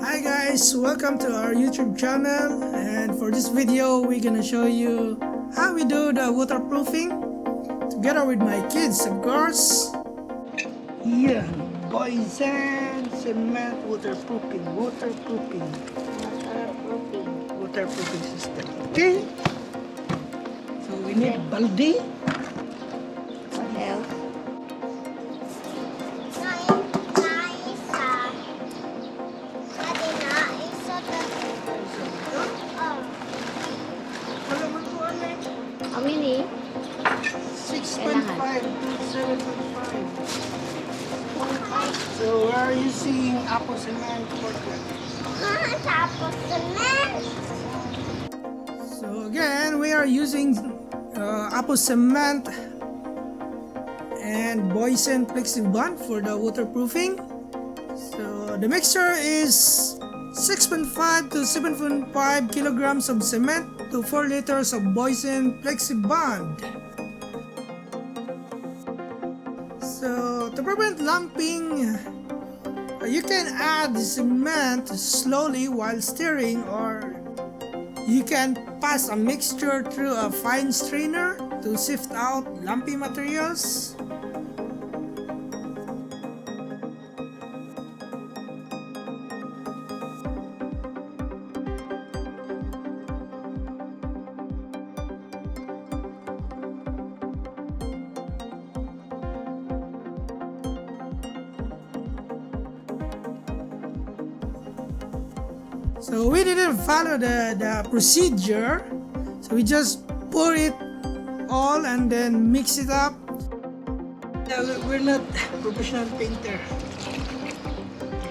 Hi guys, welcome to our YouTube channel, and for this video we're gonna show you how we do the waterproofing together with my kids, of course. Yeah, boysen cement waterproofing system. Okay, so we need baldi. What else? How many? 6.5 to 7.5. So we are using apple cement for that. Apple cement. So again, we are using apple cement and boysen flexibond for the waterproofing. So the mixture is 6.5 to 7.5 kilograms of cement to 4 liters of boysen flexibond. So to prevent lumping, you can add the cement slowly while stirring, or you can pass a mixture through a fine strainer to sift out lumpy materials. So we didn't follow the procedure, so we just pour it all and then mix it up. We're not professional painter.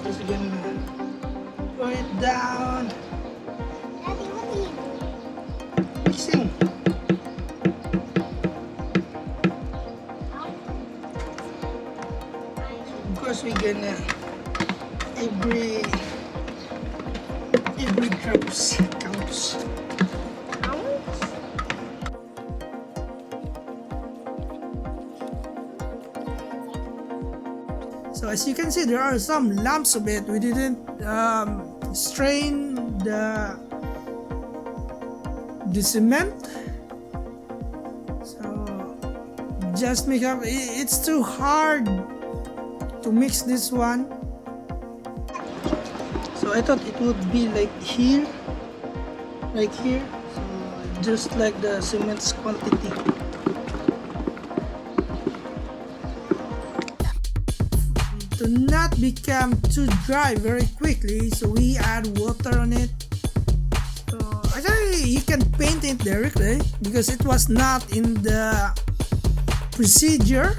Just gonna pour it down. Daddy, what do you do? Mixing. Of course, we're gonna every drops counts. So as you can see, there are some lumps of it. We didn't strain the cement, so just make up. It's too hard to mix this one. So I thought it would be like here, so just like the cement's quantity. To not become too dry very quickly, so we add water on it. So actually you can paint it directly because it was not in the procedure.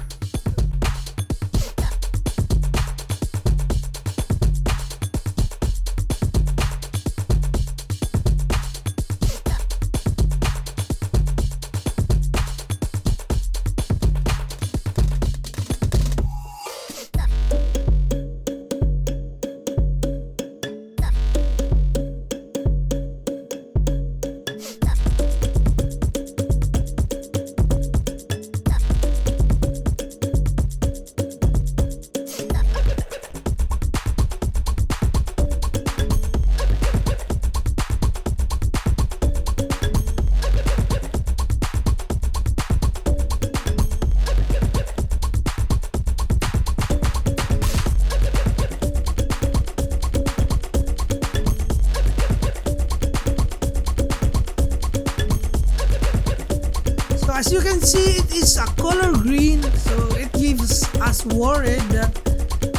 As you can see, it is a color green, so it gives us worried that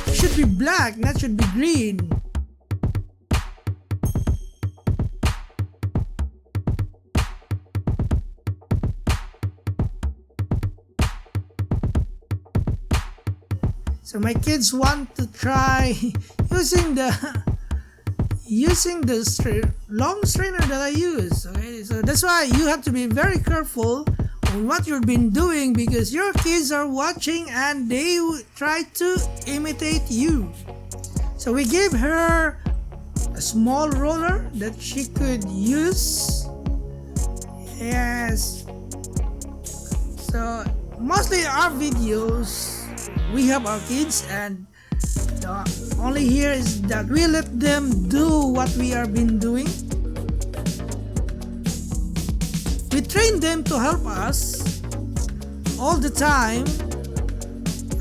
it should be black, not should be green. So my kids want to try using the long strainer that I use. Okay, so that's why you have to be very careful on what you've been doing, because your kids are watching and they try to imitate you. So we gave her a small roller that she could use. Yes. So mostly our videos, we have our kids, and The only here is that we let them do what we have been doing. We train them to help us all the time.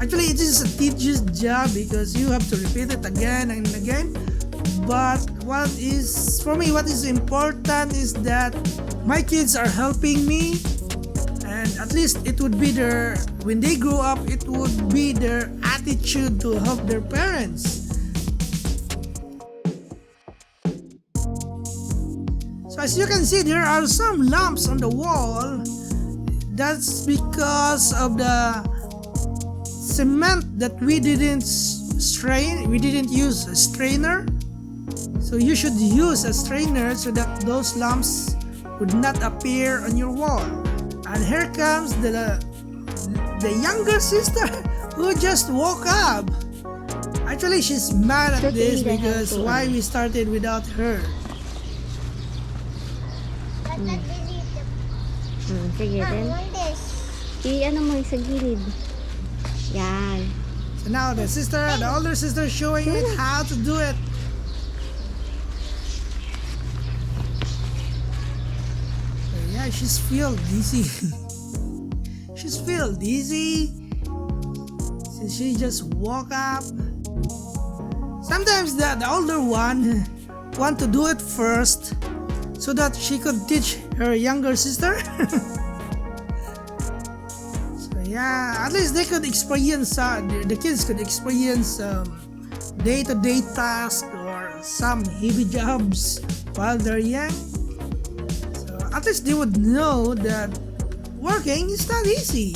Actually, it is a tedious job because you have to repeat it again and again. But what is important is that my kids are helping me, and at least it would be when they grow up, it would be their attitude to help their parents. So as you can see, there are some lumps on the wall. That's because of the cement that we didn't strain. We didn't use a strainer. So you should use a strainer so that those lumps would not appear on your wall. And here comes the younger sister who just woke up. Actually, she's mad at this because why we started without her. I Sige din. want this. I-ano mo yung sa gilid. Yan. So now the older sister is showing it how to do it. So yeah, she's feel dizzy. She's feel dizzy since she just woke up. Sometimes the older one want to do it first so that she could teach her younger sister. So yeah, at least they could experience, the kids could experience day-to-day tasks or some heavy jobs while they're young. So at least they would know that working is not easy.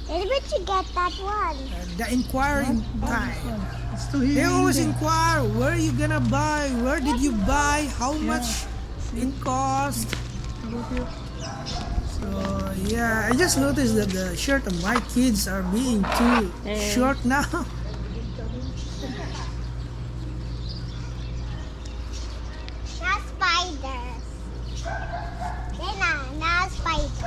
Where did you get that one? The inquiring time. They always inquire, where are you gonna buy? Where did you buy? How much it cost? So yeah, I just noticed that the shirt of my kids are being too short now. Not spiders. Not spiders.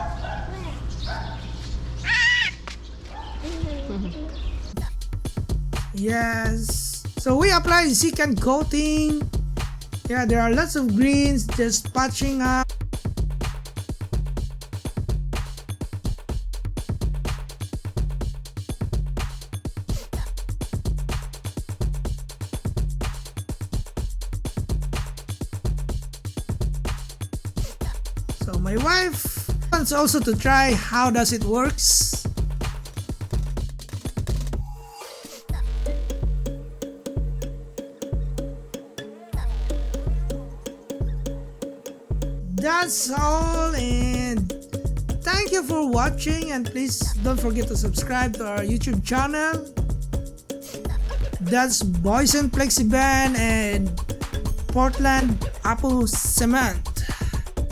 Yes. So we apply secant coating. Yeah, there are lots of greens just patching up. So my wife wants also to try how does it works. That's all, and thank you for watching, and please don't forget to subscribe to our YouTube channel. That's boysen flexibond and Portland apple cement.